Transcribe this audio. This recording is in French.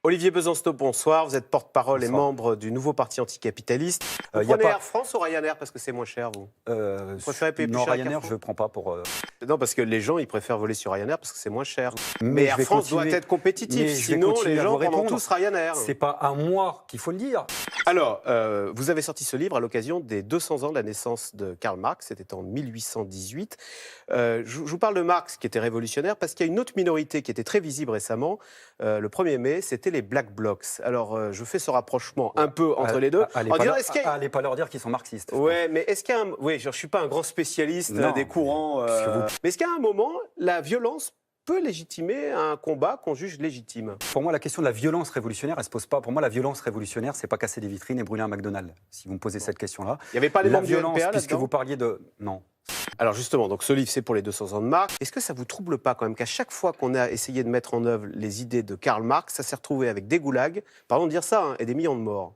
Olivier Besancenot, bonsoir. Vous êtes porte-parole et Bonsoir. membre du nouveau parti anticapitaliste. Vous y a prenez pas- Air France ou Ryanair parce que c'est moins cher, vous Vous préférez payer plus Non, cher Ryanair, qu'Air je ne prends pas pour... Non, parce que les gens, ils préfèrent voler sur Ryanair parce que c'est moins cher. Mais Mais je Air vais France doit continuer. être compétitif, Mais je vais sinon continuer les à gens vous prendront répondre. tous Ryanair. C'est pas à moi qu'il faut le dire. Alors, vous avez sorti ce livre à l'occasion des 200 ans de la naissance de Karl Marx, c'était en 1818. Je vous parle de Marx, qui était révolutionnaire, parce qu'il y a une autre minorité qui était très visible récemment, le 1er mai, c'était les Black Blocs. Alors, je fais ce rapprochement un peu entre les deux. Allez En pas, disant, leur, est-ce qu'il y a- allez pas leur dire qu'ils sont marxistes. Ouais, mais est-ce qu'il y a un... Oui, je ne suis pas un grand spécialiste Non, des courants. parce que vous- Mais est-ce qu'à un moment, la violence peut légitimer un combat qu'on juge légitime? Pour moi, la question de la violence révolutionnaire, elle se pose pas. Pour moi, la violence révolutionnaire, c'est pas casser des vitrines et brûler un McDonald's. Si vous me posez cette question-là. Il n'y avait pas les La membres du violence, NPA puisque là-dedans vous parliez de... Non. Alors justement, donc ce livre, c'est pour les 200 ans de Marx. Est-ce que ça vous trouble pas quand même qu'à chaque fois qu'on a essayé de mettre en œuvre les idées de Karl Marx, ça s'est retrouvé avec des goulags, pardon de dire ça, hein, et des millions de morts?